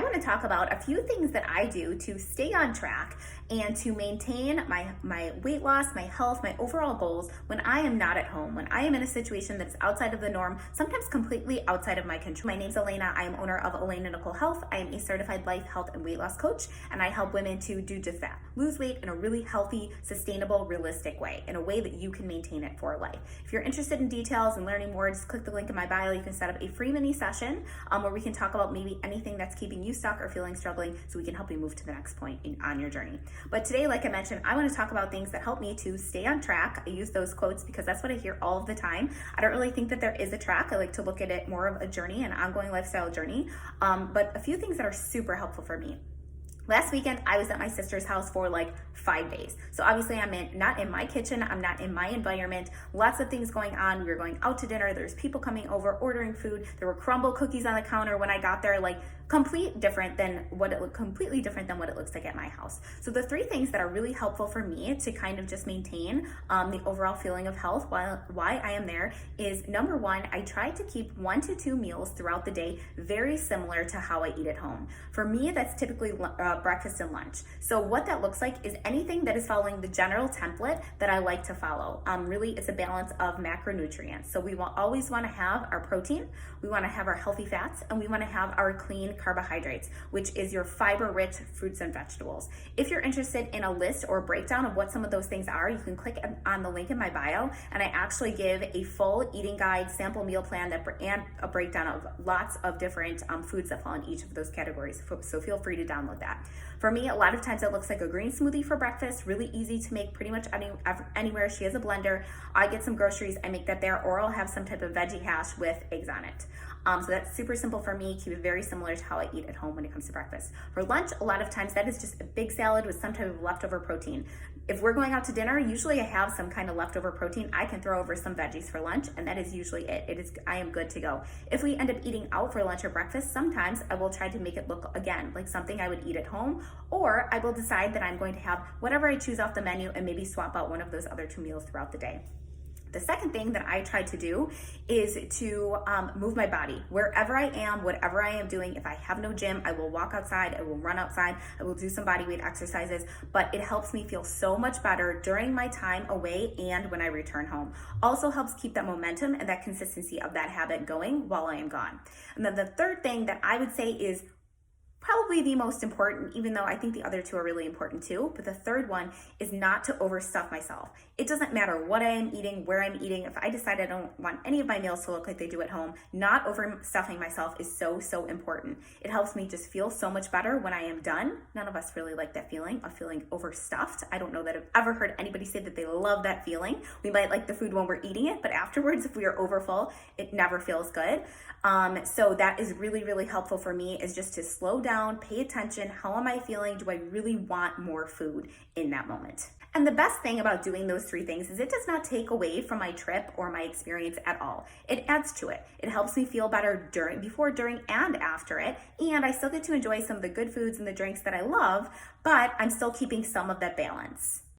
I want to talk about a few things that I do to stay on track and to maintain my weight loss, my health, my overall goals when I am not at home, when I am in a situation that is outside of the norm, sometimes completely outside of my control. My name's Elena. I am owner of Elena Nicole Health. I am a certified life, health, and weight loss coach, and I help women to do just that. Lose weight in a really healthy, sustainable, realistic way, in a way that you can maintain it for life. If you're interested in details and learning more, just click the link in my bio. You can set up a free mini session where we can talk about maybe anything that's keeping you stuck or feeling struggling, so we can help you move to the next point on your journey. But today, like I mentioned, I want to talk about things that help me to stay on track. I use those quotes because that's what I hear all of the time. I don't really think that there is a track. I like to look at it more of a journey, an ongoing lifestyle journey. But a few things that are super helpful for me. Last weekend, I was at my sister's house for like 5 days. So obviously not in my kitchen. I'm not in my environment. Lots of things going on. We were going out to dinner. There's people coming over, ordering food. There were crumble cookies on the counter when I got there, like completely different than what it looks like at my house. So the three things that are really helpful for me to kind of just maintain the overall feeling of health why I am there is, number one, I try to keep 1 to 2 meals throughout the day very similar to how I eat at home. For me, that's typically breakfast and lunch. So what that looks like is anything that is following the general template that I like to follow. Really, it's a balance of macronutrients. So we always want to have our protein, we want to have our healthy fats, and we want to have our clean carbohydrates, which is your fiber-rich fruits and vegetables. If you're interested in a list or a breakdown of what some of those things are, you can click on the link in my bio, and I actually give a full eating guide, sample meal plan, and a breakdown of lots of different foods that fall in each of those categories. So feel free to download that. For me, a lot of times it looks like a green smoothie for breakfast, really easy to make pretty much anywhere. She has a blender. I get some groceries, I make that there, or I'll have some type of veggie hash with eggs on it. So that's super simple for me, keep it very similar to how I eat at home when it comes to breakfast. For lunch, a lot of times that is just a big salad with some type of leftover protein. If we're going out to dinner, usually I have some kind of leftover protein. I can throw over some veggies for lunch, and that is usually it. I am good to go. If we end up eating out for lunch or breakfast, sometimes I will try to make it look, again, like something I would eat at home, or I will decide that I'm going to have whatever I choose off the menu and maybe swap out one of those other 2 meals throughout the day. The second thing that I try to do is to move my body. Wherever I am, whatever I am doing, if I have no gym, I will walk outside, I will run outside, I will do some body weight exercises, but it helps me feel so much better during my time away and when I return home. Also helps keep that momentum and that consistency of that habit going while I am gone. And then the third thing that I would say is probably the most important, even though I think the other two are really important too, but the third one is not to overstuff myself. It doesn't matter what I am eating, where I'm eating. If I decide I don't want any of my meals to look like they do at home, not overstuffing myself is so important. It helps me just feel so much better when I am done. None of us really like that feeling of feeling overstuffed. I don't know that I've ever heard anybody say that they love that feeling. We might like the food when we're eating it, but afterwards, if we are overfull, it never feels good. So that is really helpful for me, is just to slow down, pay attention. How am I feeling? Do I really want more food in that moment? And the best thing about doing those 3 things is it does not take away from my trip or my experience at all. It adds to it. It helps me feel better before, during, and after it. And I still get to enjoy some of the good foods and the drinks that I love, but I'm still keeping some of that balance.